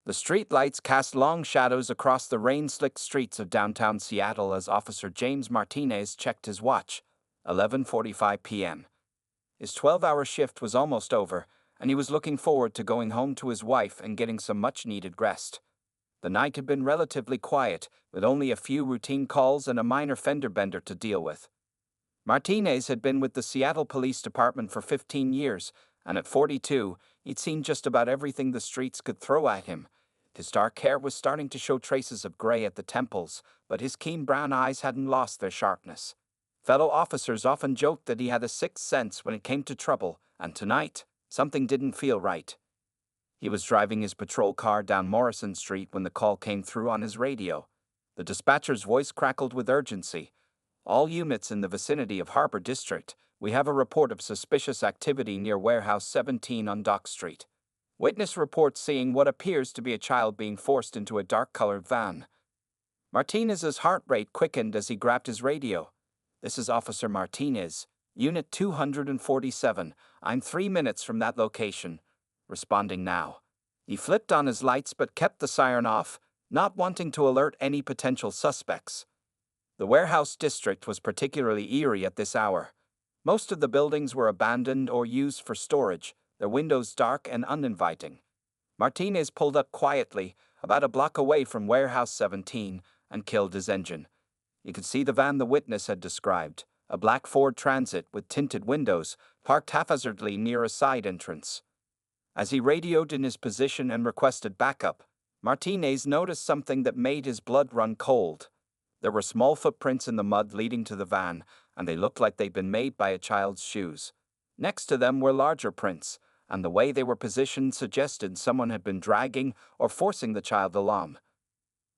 The street lights cast long shadows across the rain-slicked streets of downtown Seattle as Officer James Martinez checked his watch. 11:45 p.m. His 12-hour shift was almost over, and he was looking forward to going home to his wife and getting some much-needed rest. The night had been relatively quiet, with only a few routine calls and a minor fender bender to deal with. Martinez had been with the Seattle Police Department for 15 years, and at 42, he'd seen just about everything the streets could throw at him. His dark hair was starting to show traces of gray at the temples, but his keen brown eyes hadn't lost their sharpness. Fellow officers often joked that he had a sixth sense when it came to trouble, and tonight, something didn't feel right. He was driving his patrol car down Morrison Street when the call came through on his radio. The dispatcher's voice crackled with urgency. "All units in the vicinity of Harbor District, we have a report of suspicious activity near Warehouse 17 on Dock Street. Witness reports seeing what appears to be a child being forced into a dark-colored van." Martinez's heart rate quickened as he grabbed his radio. "This is Officer Martinez, Unit 247. I'm 3 minutes from that location. Responding now." He flipped on his lights but kept the siren off, not wanting to alert any potential suspects. The Warehouse District was particularly eerie at this hour. Most of the buildings were abandoned or used for storage, their windows dark and uninviting. Martinez pulled up quietly, about a block away from Warehouse 17, and killed his engine. He could see the van the witness had described, a black Ford Transit with tinted windows, parked haphazardly near a side entrance. As he radioed in his position and requested backup, Martinez noticed something that made his blood run cold. There were small footprints in the mud leading to the van, and they looked like they'd been made by a child's shoes. Next to them were larger prints, and the way they were positioned suggested someone had been dragging or forcing the child along.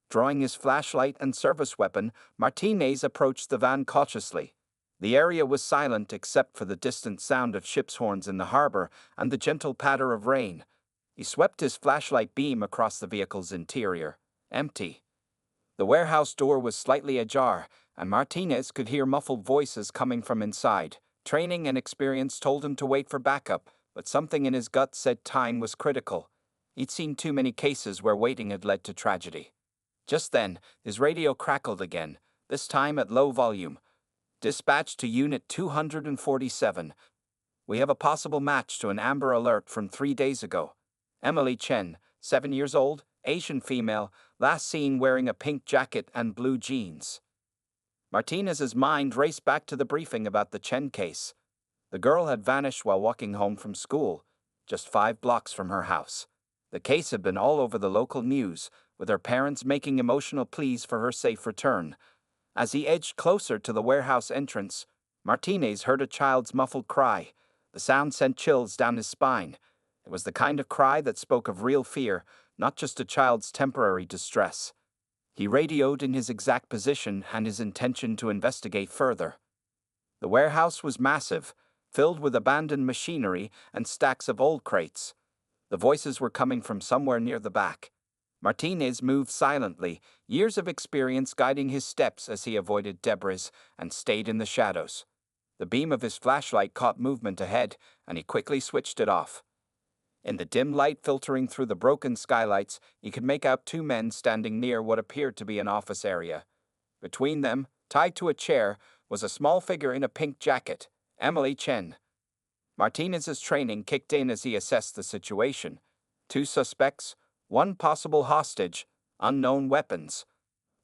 Drawing his flashlight and service weapon, Martinez approached the van cautiously. The area was silent except for the distant sound of ships' horns in the harbor and the gentle patter of rain. He swept his flashlight beam across the vehicle's interior. Empty. The warehouse door was slightly ajar, and Martinez could hear muffled voices coming from inside. Training and experience told him to wait for backup, but something in his gut said time was critical. He'd seen too many cases where waiting had led to tragedy. Just then, his radio crackled again, this time at low volume. "Dispatch to Unit 247. We have a possible match to an Amber Alert from 3 days ago. Emily Chen, 7 years old, Asian female, last seen wearing a pink jacket and blue jeans." Martinez's mind raced back to the briefing about the Chen case. The girl had vanished while walking home from school, just 5 blocks from her house. The case had been all over the local news, with her parents making emotional pleas for her safe return. As he edged closer to the warehouse entrance, Martinez heard a child's muffled cry. The sound sent chills down his spine. It was the kind of cry that spoke of real fear, not just a child's temporary distress. He radioed in his exact position and his intention to investigate further. The warehouse was massive, filled with abandoned machinery and stacks of old crates. The voices were coming from somewhere near the back. Martinez moved silently, years of experience guiding his steps as he avoided debris and stayed in the shadows. The beam of his flashlight caught movement ahead, and he quickly switched it off. In the dim light filtering through the broken skylights, he could make out 2 men standing near what appeared to be an office area. Between them, tied to a chair, was a small figure in a pink jacket, Emily Chen. Martinez's training kicked in as he assessed the situation. 2 suspects, 1 possible hostage, unknown weapons.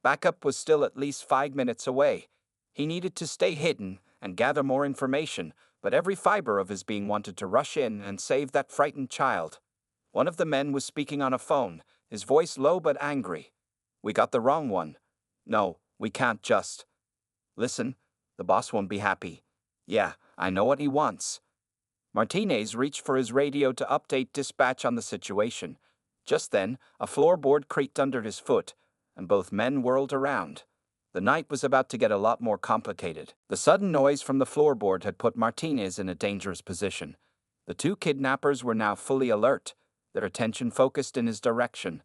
Backup was still at least 5 minutes away. He needed to stay hidden and gather more information, but every fiber of his being wanted to rush in and save that frightened child. One of the men was speaking on a phone, his voice low but angry. "We got the wrong one. No, we can't just. Listen, the boss won't be happy. Yeah, I know what he wants." Martinez reached for his radio to update dispatch on the situation. Just then, a floorboard creaked under his foot, and both men whirled around. The night was about to get a lot more complicated. The sudden noise from the floorboard had put Martinez in a dangerous position. The 2 kidnappers were now fully alert, their attention focused in his direction.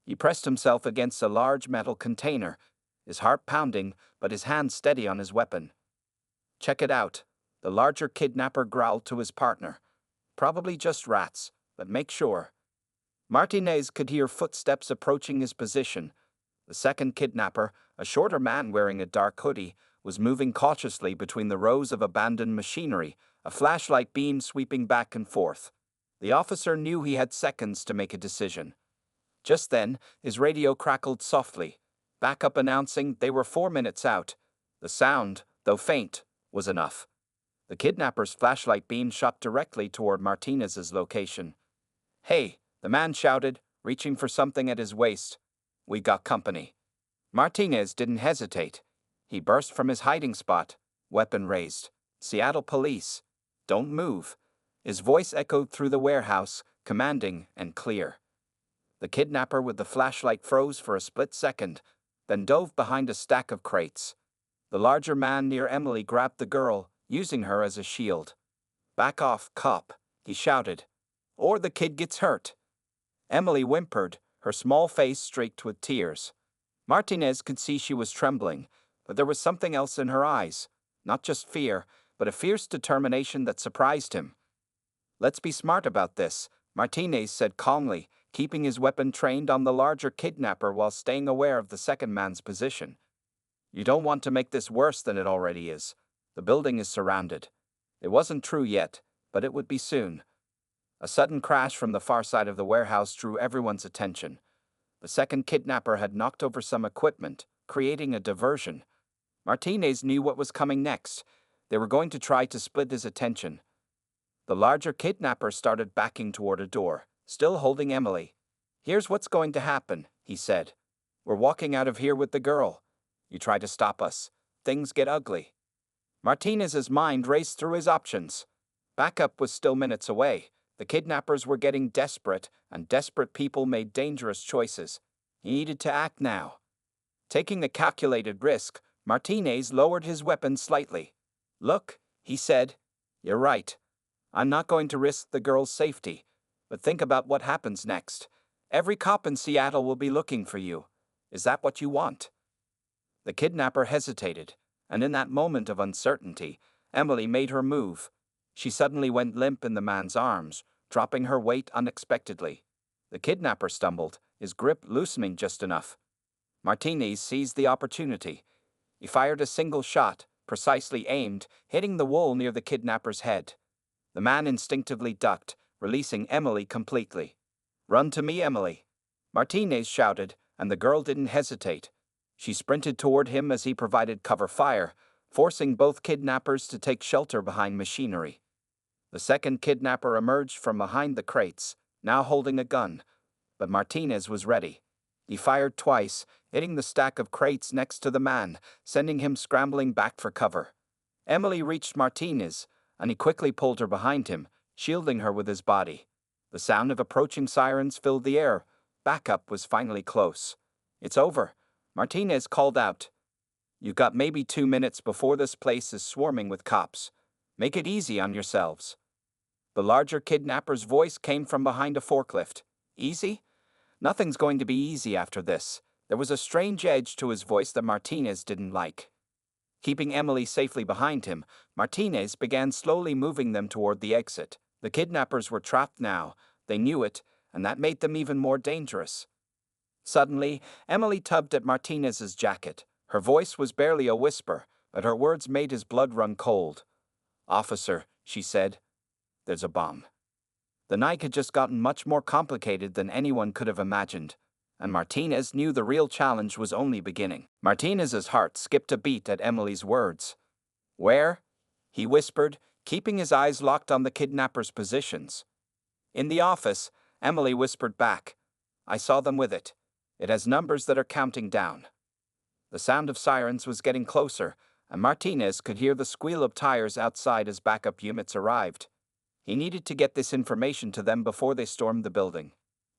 He pressed himself against a large metal container, his heart pounding, but his hand steady on his weapon. "Check it out," the larger kidnapper growled to his partner. "Probably just rats, but make sure." Martinez could hear footsteps approaching his position. The second kidnapper, a shorter man wearing a dark hoodie, was moving cautiously between the rows of abandoned machinery, a flashlight beam sweeping back and forth. The officer knew he had seconds to make a decision. Just then, his radio crackled softly, backup announcing they were 4 minutes out. The sound, though faint, was enough. The kidnapper's flashlight beam shot directly toward Martinez's location. "Hey," the man shouted, reaching for something at his waist. "We got company." Martinez didn't hesitate. He burst from his hiding spot, weapon raised. "Seattle police. Don't move." His voice echoed through the warehouse, commanding and clear. The kidnapper with the flashlight froze for a split second, then dove behind a stack of crates. The larger man near Emily grabbed the girl, using her as a shield. "Back off, cop," he shouted, "or the kid gets hurt." Emily whimpered, her small face streaked with tears. Martinez could see she was trembling, but there was something else in her eyes, not just fear, but a fierce determination that surprised him. "Let's be smart about this," Martinez said calmly, keeping his weapon trained on the larger kidnapper while staying aware of the second man's position. "You don't want to make this worse than it already is. The building is surrounded." It wasn't true yet, but it would be soon. A sudden crash from the far side of the warehouse drew everyone's attention. The second kidnapper had knocked over some equipment, creating a diversion. Martinez knew what was coming next. They were going to try to split his attention. The larger kidnapper started backing toward a door, still holding Emily. "Here's what's going to happen," he said. "We're walking out of here with the girl. You try to stop us. Things get ugly." Martinez's mind raced through his options. Backup was still minutes away. The kidnappers were getting desperate, and desperate people made dangerous choices. He needed to act now. Taking a calculated risk, Martinez lowered his weapon slightly. "Look," he said, "you're right. I'm not going to risk the girl's safety. But think about what happens next. Every cop in Seattle will be looking for you. Is that what you want?" The kidnapper hesitated, and in that moment of uncertainty, Emily made her move. She suddenly went limp in the man's arms, dropping her weight unexpectedly. The kidnapper stumbled, his grip loosening just enough. Martinez seized the opportunity. He fired a single shot, precisely aimed, hitting the wall near the kidnapper's head. The man instinctively ducked, releasing Emily completely. "Run to me, Emily," Martinez shouted, and the girl didn't hesitate. She sprinted toward him as he provided cover fire, forcing both kidnappers to take shelter behind machinery. The second kidnapper emerged from behind the crates, now holding a gun, but Martinez was ready. He fired twice, hitting the stack of crates next to the man, sending him scrambling back for cover. Emily reached Martinez, and he quickly pulled her behind him, shielding her with his body. The sound of approaching sirens filled the air. Backup was finally close. "It's over," Martinez called out. "You've got maybe 2 minutes before this place is swarming with cops. Make it easy on yourselves." The larger kidnapper's voice came from behind a forklift. "Easy? Nothing's going to be easy after this." There was a strange edge to his voice that Martinez didn't like. Keeping Emily safely behind him, Martinez began slowly moving them toward the exit. The kidnappers were trapped now. They knew it, and that made them even more dangerous. Suddenly, Emily tugged at Martinez's jacket. Her voice was barely a whisper, but her words made his blood run cold. "Officer," she said, "there's a bomb." The night had just gotten much more complicated than anyone could have imagined, and Martinez knew the real challenge was only beginning. Martinez's heart skipped a beat at Emily's words. "Where?" he whispered, keeping his eyes locked on the kidnappers' positions. "In the office," Emily whispered back. "I saw them with it. It has numbers that are counting down." The sound of sirens was getting closer, and Martinez could hear the squeal of tires outside as backup units arrived. He needed to get this information to them before they stormed the building.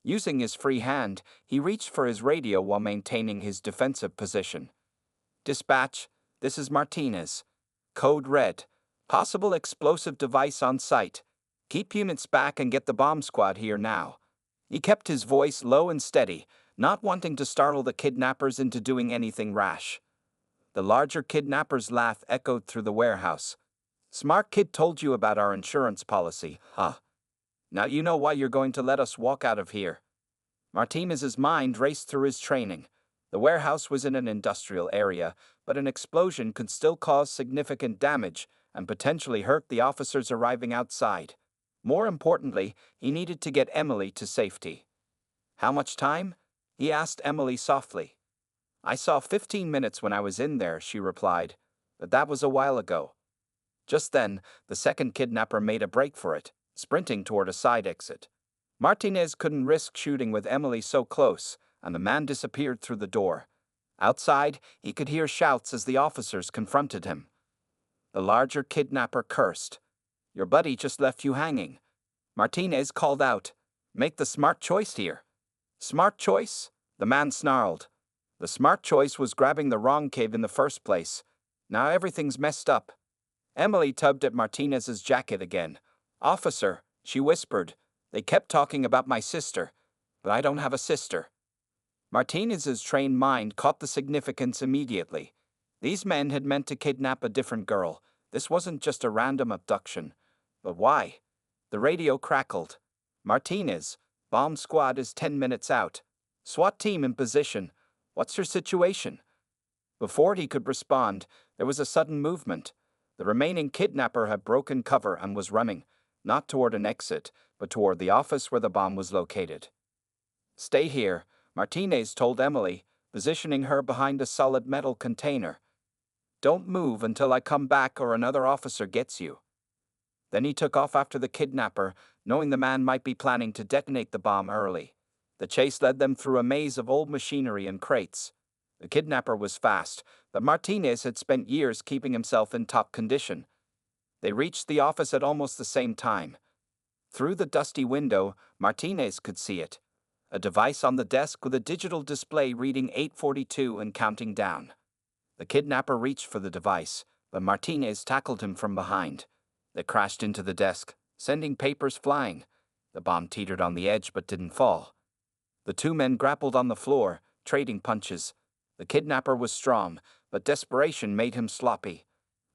Using his free hand, he reached for his radio while maintaining his defensive position. "Dispatch, this is Martinez. Code red. Possible explosive device on site. Keep units back and get the bomb squad here now." He kept his voice low and steady, not wanting to startle the kidnappers into doing anything rash. The larger kidnapper's laugh echoed through the warehouse. "Smart kid told you about our insurance policy, huh? Now you know why you're going to let us walk out of here." Martinez's mind raced through his training. The warehouse was in an industrial area, but an explosion could still cause significant damage and potentially hurt the officers arriving outside. More importantly, he needed to get Emily to safety. "How much time?" he asked Emily softly. "I saw 15 minutes when I was in there," she replied, "but that was a while ago." Just then, the second kidnapper made a break for it, sprinting toward a side exit. Martinez couldn't risk shooting with Emily so close, and the man disappeared through the door. Outside, he could hear shouts as the officers confronted him. The larger kidnapper cursed. "Your buddy just left you hanging." Martinez called out, "Make the smart choice here." "Smart choice?" the man snarled. "The smart choice was grabbing the wrong kid in the first place. Now everything's messed up." Emily tugged at Martinez's jacket again. "Officer," she whispered, "they kept talking about my sister, but I don't have a sister." Martinez's trained mind caught the significance immediately. These men had meant to kidnap a different girl. This wasn't just a random abduction. But why? The radio crackled. "Martinez, bomb squad is 10 minutes out. SWAT team in position. What's your situation?" Before he could respond, there was a sudden movement. The remaining kidnapper had broken cover and was running, not toward an exit, but toward the office where the bomb was located. "Stay here," Martinez told Emily, positioning her behind a solid metal container. "Don't move until I come back or another officer gets you." Then he took off after the kidnapper, knowing the man might be planning to detonate the bomb early. The chase led them through a maze of old machinery and crates. The kidnapper was fast, but Martinez had spent years keeping himself in top condition. They reached the office at almost the same time. Through the dusty window, Martinez could see it. A device on the desk with a digital display reading 8:42 and counting down. The kidnapper reached for the device, but Martinez tackled him from behind. They crashed into the desk, sending papers flying. The bomb teetered on the edge but didn't fall. The two men grappled on the floor, trading punches. The kidnapper was strong, but desperation made him sloppy.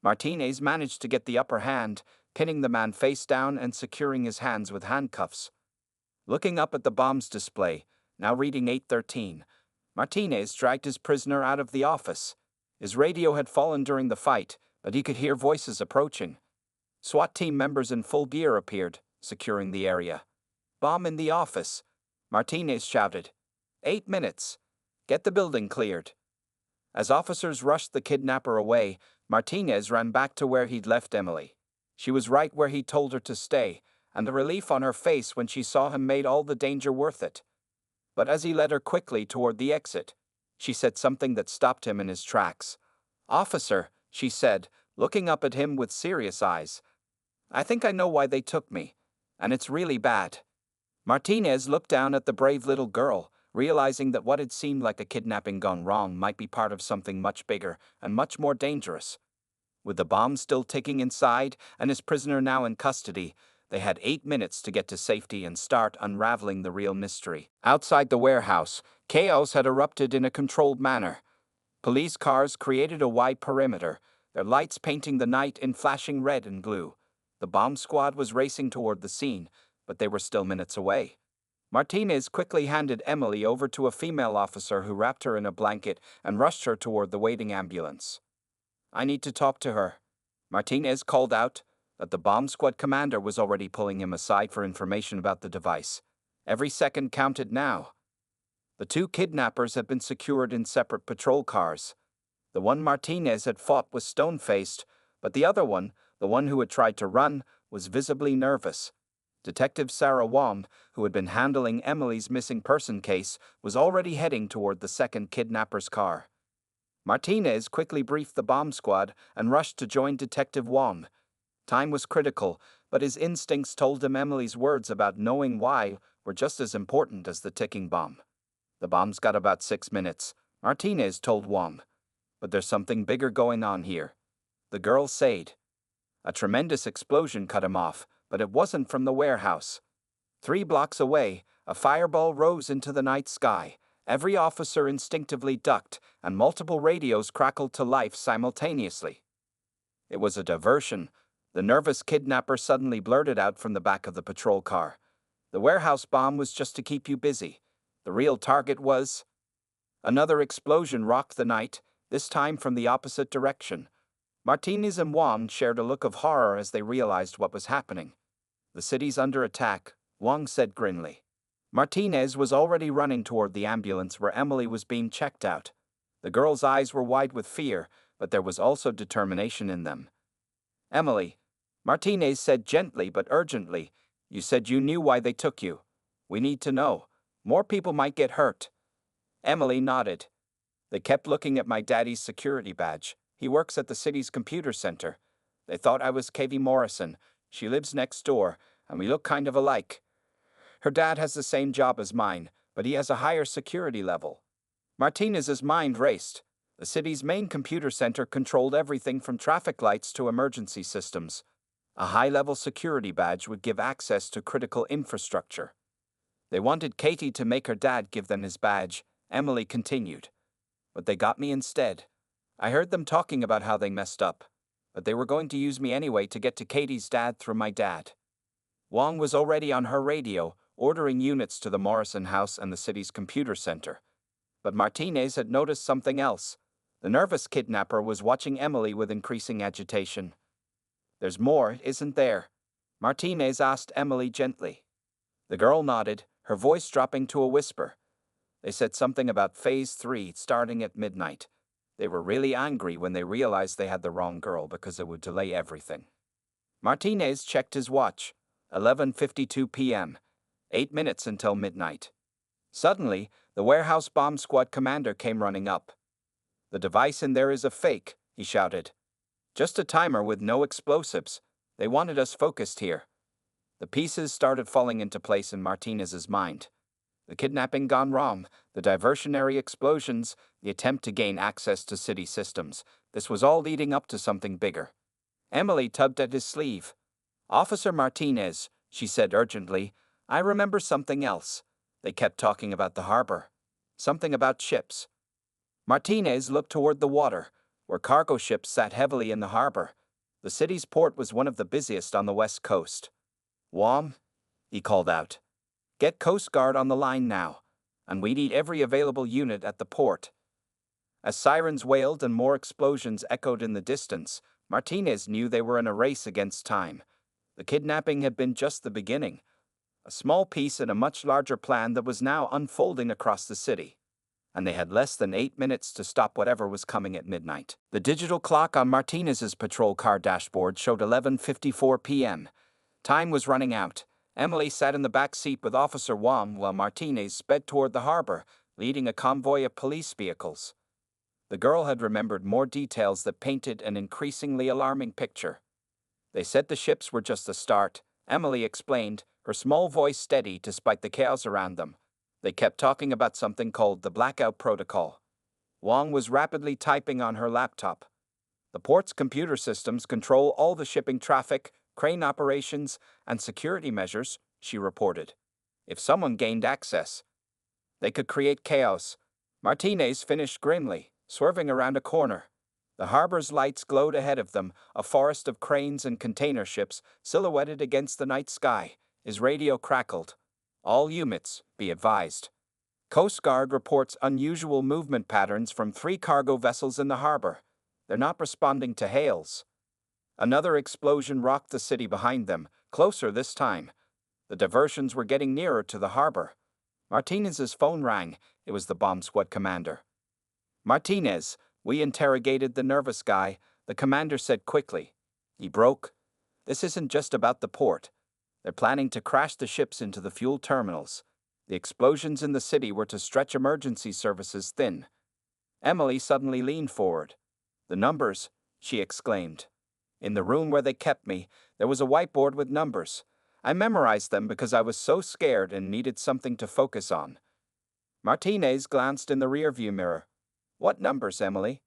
Martinez managed to get the upper hand, pinning the man face down and securing his hands with handcuffs. Looking up at the bomb's display, now reading 8:13, Martinez dragged his prisoner out of the office. His radio had fallen during the fight, but he could hear voices approaching. SWAT team members in full gear appeared, securing the area. "Bomb in the office," Martinez shouted. 8 minutes. Get the building cleared." As officers rushed the kidnapper away, Martinez ran back to where he'd left Emily. She was right where he told her to stay, and the relief on her face when she saw him made all the danger worth it. But as he led her quickly toward the exit, she said something that stopped him in his tracks. "Officer," she said, looking up at him with serious eyes, "I think I know why they took me, and it's really bad." Martinez looked down at the brave little girl, realizing that what had seemed like a kidnapping gone wrong might be part of something much bigger and much more dangerous. With the bomb still ticking inside and his prisoner now in custody, they had 8 minutes to get to safety and start unraveling the real mystery. Outside the warehouse, chaos had erupted in a controlled manner. Police cars created a wide perimeter, their lights painting the night in flashing red and blue. The bomb squad was racing toward the scene, but they were still minutes away. Martinez quickly handed Emily over to a female officer who wrapped her in a blanket and rushed her toward the waiting ambulance. "I need to talk to her," Martinez called out, but the bomb squad commander was already pulling him aside for information about the device. Every second counted now. The two kidnappers had been secured in separate patrol cars. The one Martinez had fought was stone-faced, but the other one, the one who had tried to run, was visibly nervous. Detective Sarah Wong, who had been handling Emily's missing person case, was already heading toward the second kidnapper's car. Martinez quickly briefed the bomb squad and rushed to join Detective Wong. Time was critical, but his instincts told him Emily's words about knowing why were just as important as the ticking bomb. "The bomb's got about 6 minutes," Martinez told Wong. "But there's something bigger going on here." The girl said. A tremendous explosion cut him off, but it wasn't from the warehouse. 3 blocks away, a fireball rose into the night sky. Every officer instinctively ducked, and multiple radios crackled to life simultaneously. It was a diversion, the nervous kidnapper suddenly blurted out from the back of the patrol car. "The warehouse bomb was just to keep you busy. The real target was... Another explosion rocked the night, this time from the opposite direction. Martinez and Wang shared a look of horror as they realized what was happening. "The city's under attack," Wang said grimly. Martinez was already running toward the ambulance where Emily was being checked out. The girl's eyes were wide with fear, but there was also determination in them. "Emily," Martinez said gently but urgently, "you said you knew why they took you. We need to know. More people might get hurt." Emily nodded. "They kept looking at my daddy's security badge. He works at the city's computer center. They thought I was Katie Morrison. She lives next door, and we look kind of alike. Her dad has the same job as mine, but he has a higher security level." Martinez's mind raced. The city's main computer center controlled everything from traffic lights to emergency systems. A high-level security badge would give access to critical infrastructure. "They wanted Katie to make her dad give them his badge," Emily continued. "But they got me instead. I heard them talking about how they messed up, but they were going to use me anyway to get to Katie's dad through my dad." Wang was already on her radio, ordering units to the Morrison house and the city's computer center. But Martinez had noticed something else. The nervous kidnapper was watching Emily with increasing agitation. "There's more, isn't there?" Martinez asked Emily gently. The girl nodded, her voice dropping to a whisper. "They said something about Phase 3 starting at midnight. They were really angry when they realized they had the wrong girl because it would delay everything." Martinez checked his watch. 11:52 p.m. 8 minutes until midnight. Suddenly, the warehouse bomb squad commander came running up. "The device in there is a fake," he shouted. "Just a timer with no explosives. They wanted us focused here." The pieces started falling into place in Martinez's mind. The kidnapping gone wrong, the diversionary explosions, the attempt to gain access to city systems. This was all leading up to something bigger. Emily tugged at his sleeve. "Officer Martinez," she said urgently, "I remember something else. They kept talking about the harbor. Something about ships." Martinez looked toward the water, where cargo ships sat heavily in the harbor. The city's port was one of the busiest on the west coast. "Wang," he called out, "get Coast Guard on the line now, and we need every available unit at the port." As sirens wailed and more explosions echoed in the distance, Martinez knew they were in a race against time. The kidnapping had been just the beginning, a small piece in a much larger plan that was now unfolding across the city. And they had less than 8 minutes to stop whatever was coming at midnight. The digital clock on Martinez's patrol car dashboard showed 11:54 p.m. Time was running out. Emily sat in the back seat with Officer Wang while Martinez sped toward the harbor, leading a convoy of police vehicles. The girl had remembered more details that painted an increasingly alarming picture. "They said the ships were just the start," Emily explained, her small voice steady despite the chaos around them. "They kept talking about something called the Blackout Protocol." Wang was rapidly typing on her laptop. "The port's computer systems control all the shipping traffic, crane operations, and security measures," she reported. "If someone gained access, they could create chaos." Martinez finished grimly, swerving around a corner. The harbor's lights glowed ahead of them, a forest of cranes and container ships silhouetted against the night sky. His radio crackled. "All units, be advised. Coast Guard reports unusual movement patterns from 3 cargo vessels in the harbor. They're not responding to hails." Another explosion rocked the city behind them, closer this time. The diversions were getting nearer to the harbor. Martinez's phone rang. It was the bomb squad commander. "Martinez," we interrogated the nervous guy, the commander said quickly. He broke. "This isn't just about the port. They're planning to crash the ships into the fuel terminals. The explosions in the city were to stretch emergency services thin." Emily suddenly leaned forward. "The numbers," she exclaimed. "In the room where they kept me, there was a whiteboard with numbers. I memorized them because I was so scared and needed something to focus on." Martinez glanced in the rearview mirror. "What numbers, Emily?"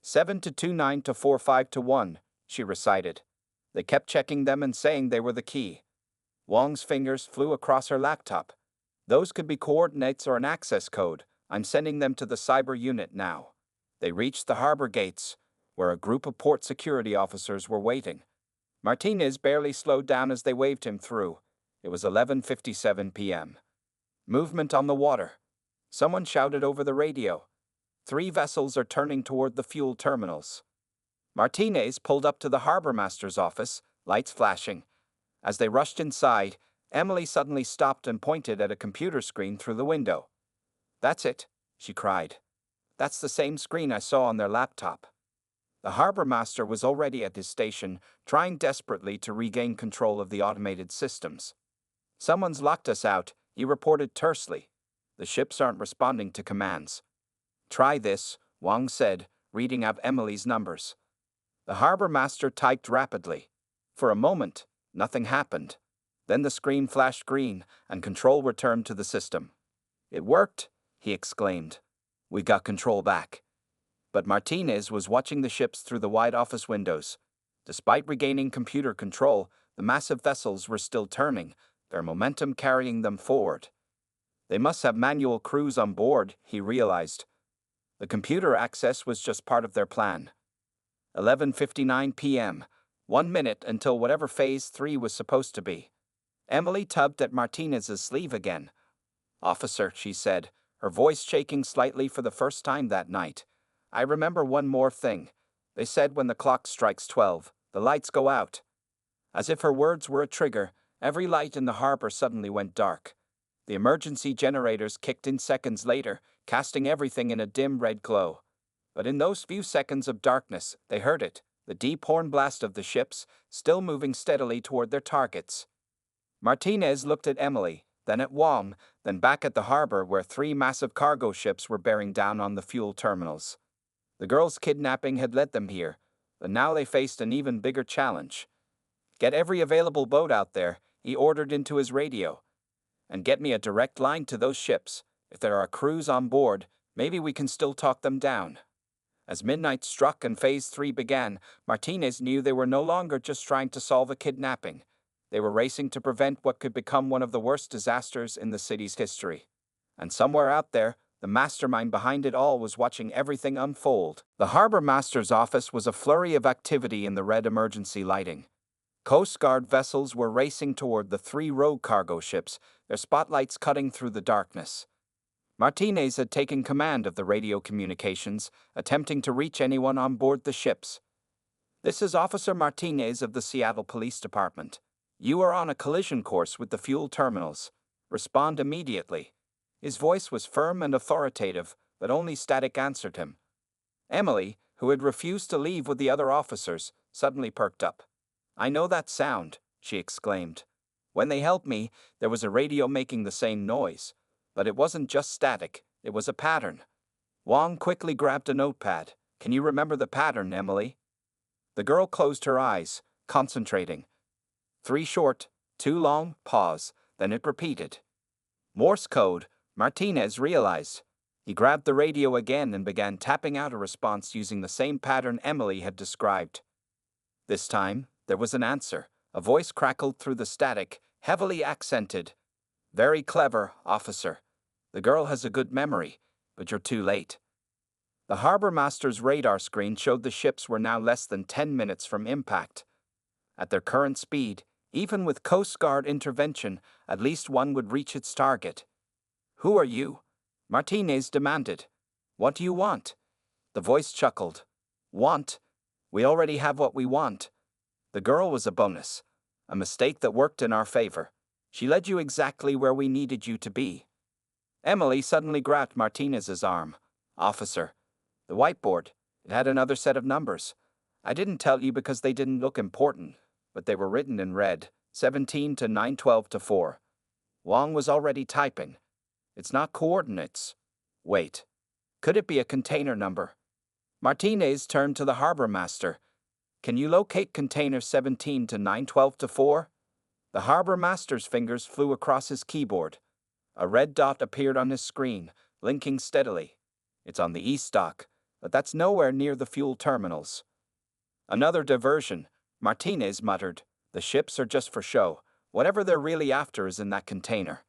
7 to 29 to 45 to 1, she recited. They kept checking them and saying they were the key. Wang's fingers flew across her laptop. "Those could be coordinates or an access code. I'm sending them to the cyber unit now." They reached the harbor gates, where a group of port security officers were waiting. Martinez barely slowed down as they waved him through. It was 11:57 p.m. Movement on the water. Someone shouted over the radio. 3 vessels are turning toward the fuel terminals. Martinez pulled up to the harbor master's office, lights flashing. As they rushed inside, Emily suddenly stopped and pointed at a computer screen through the window. "That's it," she cried. "That's the same screen I saw on their laptop." The harbor master was already at his station, trying desperately to regain control of the automated systems. "Someone's locked us out," he reported tersely. "The ships aren't responding to commands." "Try this," Wang said, reading out Emily's numbers. The harbor master typed rapidly. For a moment, nothing happened. Then the screen flashed green, and control returned to the system. "It worked," he exclaimed. "We got control back." But Martinez was watching the ships through the wide office windows. Despite regaining computer control, the massive vessels were still turning, their momentum carrying them forward. They must have manual crews on board, he realized. The computer access was just part of their plan. 11:59 p.m., 1 minute until whatever Phase 3 was supposed to be. Emily tugged at Martinez's sleeve again. "Officer," she said, her voice shaking slightly for the first time that night. "I remember one more thing. They said when the clock strikes 12, the lights go out." As if her words were a trigger, every light in the harbor suddenly went dark. The emergency generators kicked in seconds later, casting everything in a dim red glow. But in those few seconds of darkness, they heard it, the deep horn blast of the ships, still moving steadily toward their targets. Martinez looked at Emily, then at Wang, then back at the harbor where 3 massive cargo ships were bearing down on the fuel terminals. The girls' kidnapping had led them here, but now they faced an even bigger challenge. "Get every available boat out there," he ordered into his radio. "And get me a direct line to those ships. If there are crews on board, maybe we can still talk them down." As midnight struck and Phase 3 began, Martinez knew they were no longer just trying to solve a kidnapping. They were racing to prevent what could become one of the worst disasters in the city's history. And somewhere out there, the mastermind behind it all was watching everything unfold. The harbor master's office was a flurry of activity in the red emergency lighting. Coast Guard vessels were racing toward the 3 rogue cargo ships, their spotlights cutting through the darkness. Martinez had taken command of the radio communications, attempting to reach anyone on board the ships. "This is Officer Martinez of the Seattle Police Department. You are on a collision course with the fuel terminals. Respond immediately." His voice was firm and authoritative, but only static answered him. Emily, who had refused to leave with the other officers, suddenly perked up. "I know that sound," she exclaimed. "When they helped me, there was a radio making the same noise. But it wasn't just static, it was a pattern." Wang quickly grabbed a notepad. "Can you remember the pattern, Emily?" The girl closed her eyes, concentrating. 3 short, 2 long, pause, then it repeated. Morse code, Martinez realized. He grabbed the radio again and began tapping out a response using the same pattern Emily had described. This time, there was an answer. A voice crackled through the static, heavily accented. "Very clever, officer. The girl has a good memory, but you're too late." The harbor master's radar screen showed the ships were now less than 10 minutes from impact. At their current speed, even with Coast Guard intervention, at least one would reach its target. "Who are you?" Martinez demanded. "What do you want?" The voice chuckled. "Want? We already have what we want." The girl was a bonus, a mistake that worked in our favor. She led you exactly where we needed you to be. Emily suddenly grabbed Martinez's arm. "Officer, the whiteboard, it had another set of numbers. I didn't tell you because they didn't look important, but they were written in red, 17 to 912 to 4. Wang was already typing. "It's not coordinates." "Wait. Could it be a container number?" Martinez turned to the harbor master. "Can you locate container 17 to 912 to 4? The harbor master's fingers flew across his keyboard. A red dot appeared on his screen, blinking steadily. "It's on the east dock, but that's nowhere near the fuel terminals." "Another diversion," Martinez muttered. "The ships are just for show. Whatever they're really after is in that container."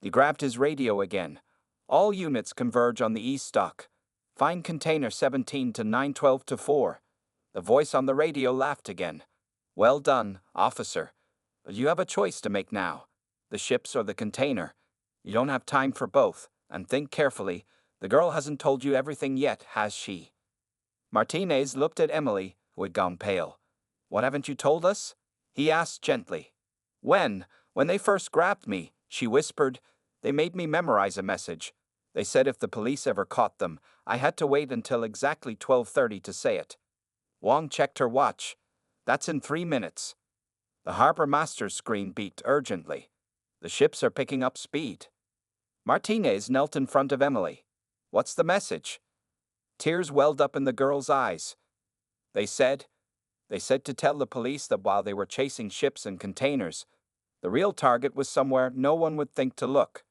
He grabbed his radio again. "All units converge on the east dock. Find container 17 to 912 to 4. The voice on the radio laughed again. "Well done, officer. But you have a choice to make now. The ships or the container. You don't have time for both, And think carefully, the girl hasn't told you everything yet, has she? Martinez looked at Emily, who had gone pale. What haven't you told us? He asked gently. When they first grabbed me, she whispered, they made me memorize a message. They said if the police ever caught them, I had to wait until exactly 12:30 to say it. Wong checked her watch. That's in 3 minutes. The harbor master's screen beeped urgently. The ships are picking up speed. Martinez knelt in front of Emily. What's the message? Tears welled up in the girl's eyes. They said to tell the police that while they were chasing ships and containers, the real target was somewhere no one would think to look.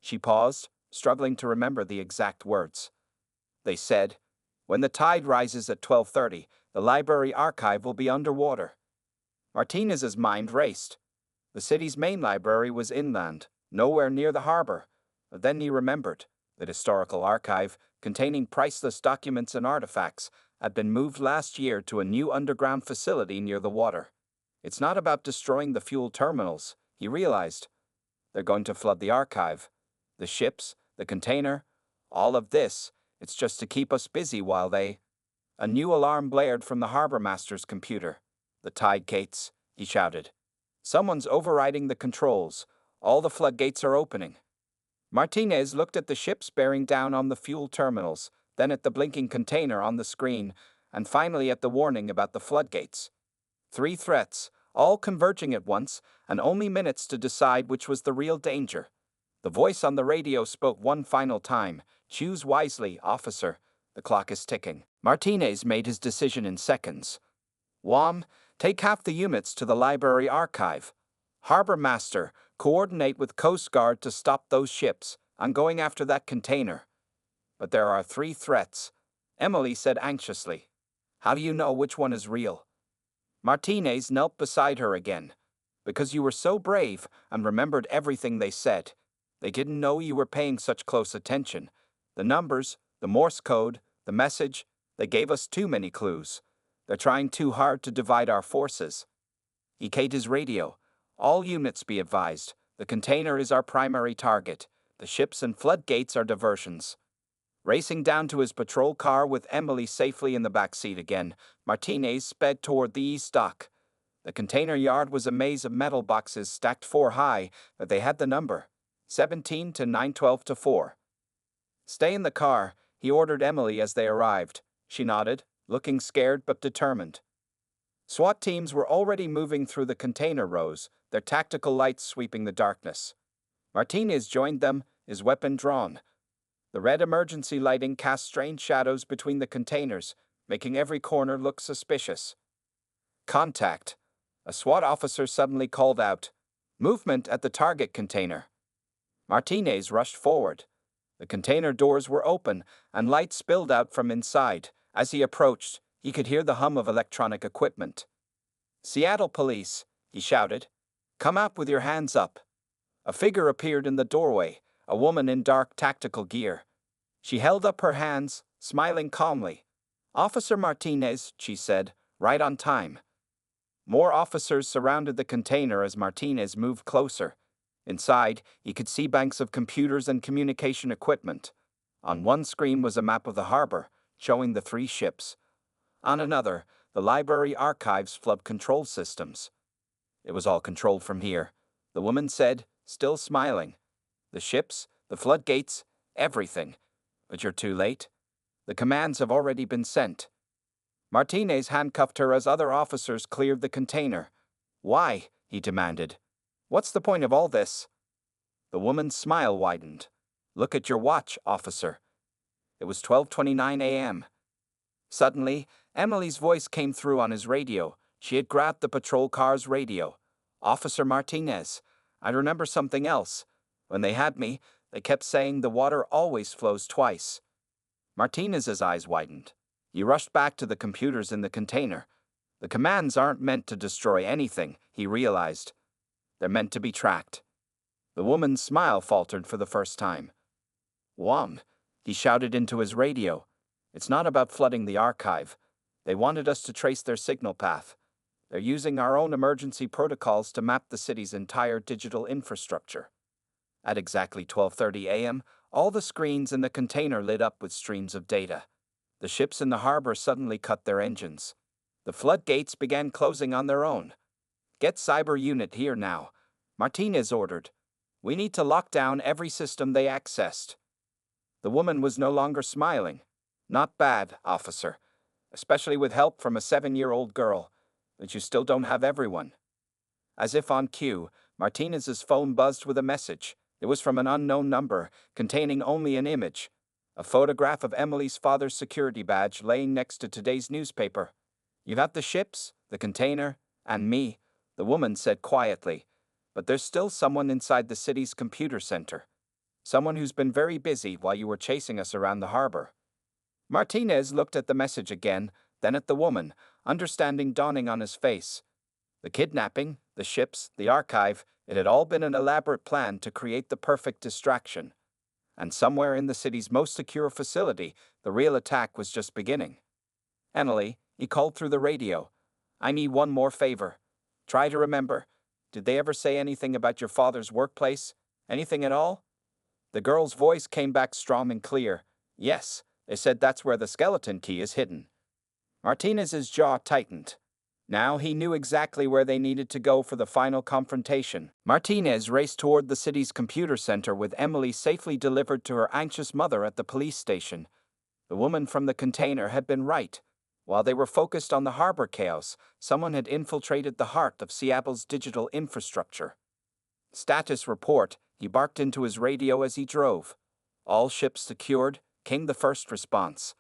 She paused, struggling to remember the exact words. They said, when the tide rises at 12:30, the library archive will be underwater. Martinez's mind raced. The city's main library was inland, nowhere near the harbor. But then he remembered. The historical archive, containing priceless documents and artifacts, had been moved last year to a new underground facility near the water. It's not about destroying the fuel terminals, he realized. They're going to flood the archive. The ships, the container, all of this, it's just to keep us busy while they... A new alarm blared from the harbor master's computer. The tide gates, he shouted. Someone's overriding the controls. All the floodgates are opening. Martinez looked at the ships bearing down on the fuel terminals, then at the blinking container on the screen, and finally at the warning about the floodgates. 3 threats, all converging at once, and only minutes to decide which was the real danger. The voice on the radio spoke one final time. Choose wisely, officer. The clock is ticking. Martinez made his decision in seconds. Wom, take half the units to the library archive. Harbor Master, coordinate with Coast Guard to stop those ships. I'm going after that container. But there are 3 threats, Emily said anxiously. How do you know which one is real? Martinez knelt beside her again. Because you were so brave and remembered everything they said. They didn't know you were paying such close attention. The numbers, the Morse code, the message, they gave us too many clues. They're trying too hard to divide our forces. He keyed his radio. All units be advised. The container is our primary target. The ships and floodgates are diversions. Racing down to his patrol car with Emily safely in the back seat again, Martinez sped toward the east dock. The container yard was a maze of metal boxes stacked 4 high, but they had the number 17 to 912 to 4. Stay in the car, he ordered Emily as they arrived. She nodded, looking scared but determined. SWAT teams were already moving through the container rows, their tactical lights sweeping the darkness. Martinez joined them, his weapon drawn. The red emergency lighting cast strange shadows between the containers, making every corner look suspicious. Contact. A SWAT officer suddenly called out. Movement at the target container. Martinez rushed forward. The container doors were open, and light spilled out from inside. As he approached, he could hear the hum of electronic equipment. Seattle Police, he shouted. Come up with your hands up. A figure appeared in the doorway, a woman in dark tactical gear. She held up her hands, smiling calmly. Officer Martinez, she said, right on time. More officers surrounded the container as Martinez moved closer. Inside, he could see banks of computers and communication equipment. On one screen was a map of the harbor, showing the 3 ships. On another, the library archives flood control systems. It was all controlled from here, the woman said, still smiling. The ships, the floodgates, everything. But you're too late. The commands have already been sent. Martinez handcuffed her as other officers cleared the container. Why? He demanded. What's the point of all this? The woman's smile widened. Look at your watch, officer. It was 12:29 a.m. Suddenly, Emily's voice came through on his radio. She had grabbed the patrol car's radio. Officer Martinez, I remember something else. When they had me, they kept saying the water always flows twice. Martinez's eyes widened. He rushed back to the computers in the container. The commands aren't meant to destroy anything, he realized. They're meant to be tracked. The woman's smile faltered for the first time. Wom, he shouted into his radio. It's not about flooding the archive. They wanted us to trace their signal path. They're using our own emergency protocols to map the city's entire digital infrastructure. At exactly 12:30 a.m., All the screens in the container lit up with streams of data. The ships in the harbor suddenly cut their engines. The floodgates began closing on their own. "Get cyber unit here now," Martinez ordered. "We need to lock down every system they accessed." The woman was no longer smiling. "Not bad, officer. Especially with help from a 7-year-old girl. But you still don't have everyone." As if on cue, Martinez's phone buzzed with a message. It was from an unknown number, containing only an image. A photograph of Emily's father's security badge laying next to today's newspaper. "You have the ships, the container, and me," the woman said quietly. "But there's still someone inside the city's computer center. Someone who's been very busy while you were chasing us around the harbor." Martinez looked at the message again, then at the woman, understanding dawning on his face. The kidnapping, the ships, the archive, it had all been an elaborate plan to create the perfect distraction. And somewhere in the city's most secure facility, the real attack was just beginning. "Emily," he called through the radio, "I need one more favor. Try to remember. Did they ever say anything about your father's workplace? Anything at all?" The girl's voice came back strong and clear. "Yes, they said that's where the skeleton key is hidden." Martinez's jaw tightened. Now he knew exactly where they needed to go for the final confrontation. Martinez raced toward the city's computer center with Emily safely delivered to her anxious mother at the police station. The woman from the container had been right. While they were focused on the harbor chaos, someone had infiltrated the heart of Seattle's digital infrastructure. "Status report," he barked into his radio as he drove. "All ships secured," came the first response.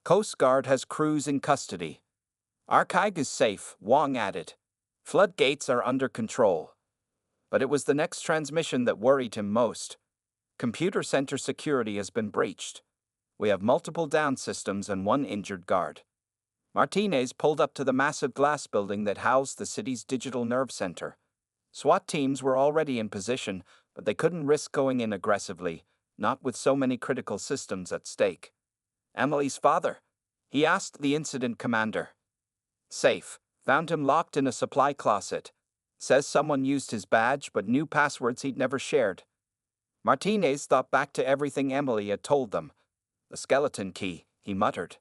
"Coast Guard has crews in custody." "Archive is safe," Wong added. "Floodgates are under control." But it was the next transmission that worried him most. "Computer center security has been breached. We have multiple down systems and one injured guard." Martinez pulled up to the massive glass building that housed the city's digital nerve center. SWAT teams were already in position, but they couldn't risk going in aggressively, not with so many critical systems at stake. "Emily's father?" he asked the incident commander. "Safe. Found him locked in a supply closet. Says someone used his badge but knew passwords he'd never shared." Martinez thought back to everything Emily had told them. "The skeleton key," he muttered.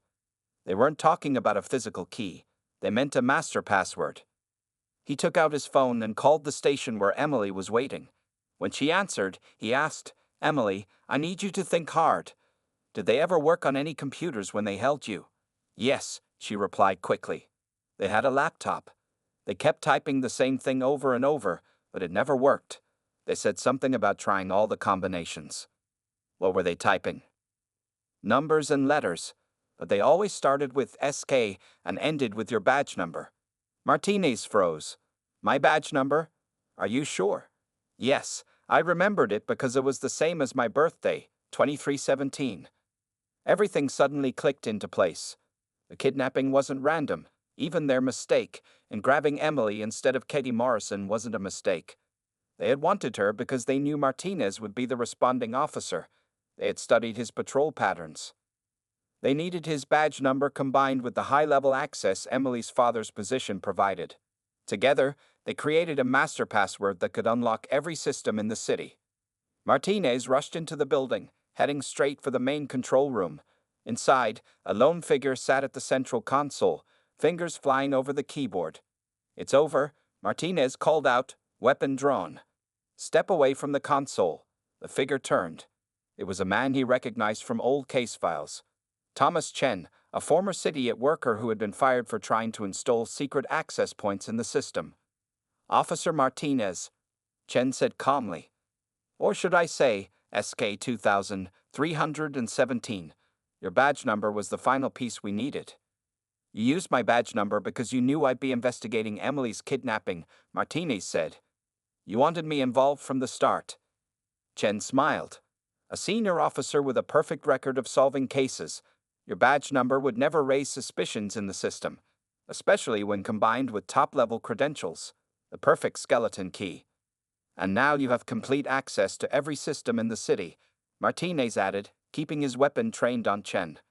They weren't talking about a physical key. They meant a master password. He took out his phone and called the station where Emily was waiting. When she answered, he asked, "Emily, I need you to think hard. Did they ever work on any computers when they held you?" "Yes," she replied quickly. "They had a laptop. They kept typing the same thing over and over, but it never worked. They said something about trying all the combinations." "What were they typing?" "Numbers and letters, but they always started with SK and ended with your badge number." Martinez froze. "My badge number? Are you sure?" "Yes, I remembered it because it was the same as my birthday, 2317. Everything suddenly clicked into place. The kidnapping wasn't random. Even their mistake in grabbing Emily instead of Katie Morrison wasn't a mistake. They had wanted her because they knew Martinez would be the responding officer. They had studied his patrol patterns. They needed his badge number combined with the high-level access Emily's father's position provided. Together, they created a master password that could unlock every system in the city. Martinez rushed into the building, heading straight for the main control room. Inside, a lone figure sat at the central console, fingers flying over the keyboard. "It's over," Martinez called out, weapon drawn. "Step away from the console." The figure turned. It was a man he recognized from old case files. Thomas Chen, a former city worker who had been fired for trying to install secret access points in the system. "Officer Martinez," Chen said calmly. "Or should I say, SK 2317. Your badge number was the final piece we needed." "You used my badge number because you knew I'd be investigating Emily's kidnapping," Martinez said. "You wanted me involved from the start." Chen smiled. "A senior officer with a perfect record of solving cases. Your badge number would never raise suspicions in the system, especially when combined with top-level credentials, the perfect skeleton key. And now you have complete access to every system in the city," Martinez added, keeping his weapon trained on Chen.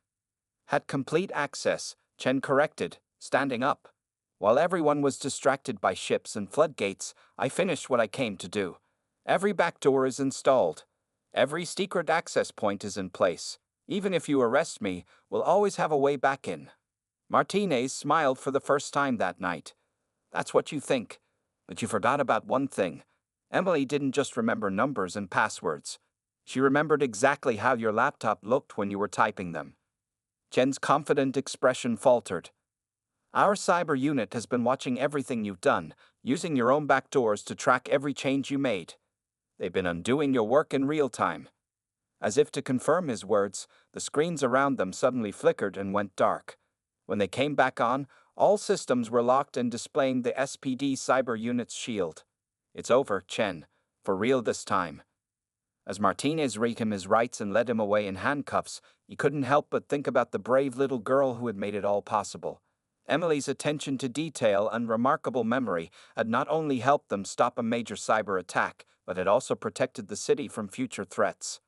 "Had complete access," Chen corrected, standing up. "While everyone was distracted by ships and floodgates, I finished what I came to do. Every backdoor is installed. Every secret access point is in place. Even if you arrest me, we'll always have a way back in. Martinez smiled for the first time that night. That's what you think. But you forgot about one thing. Emily didn't just remember numbers and passwords. She remembered exactly how your laptop looked when you were typing them. Chen's confident expression faltered. Our cyber unit has been watching everything you've done, using your own backdoors to track every change you made. They've been undoing your work in real time. As if to confirm his words, the screens around them suddenly flickered and went dark. When they came back on, all systems were locked and displaying the SPD cyber unit's shield. It's over, Chen. For real this time. As Martinez read him his rights and led him away in handcuffs, he couldn't help but think about the brave little girl who had made it all possible. Emily's attention to detail and remarkable memory had not only helped them stop a major cyber attack, but had also protected the city from future threats.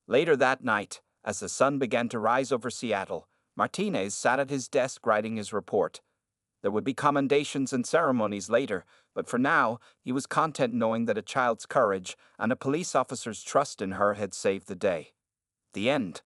Later that night, as the sun began to rise over Seattle, Martinez sat at his desk writing his report. There would be commendations and ceremonies later, but for now, he was content knowing that a child's courage and a police officer's trust in her had saved the day. The end.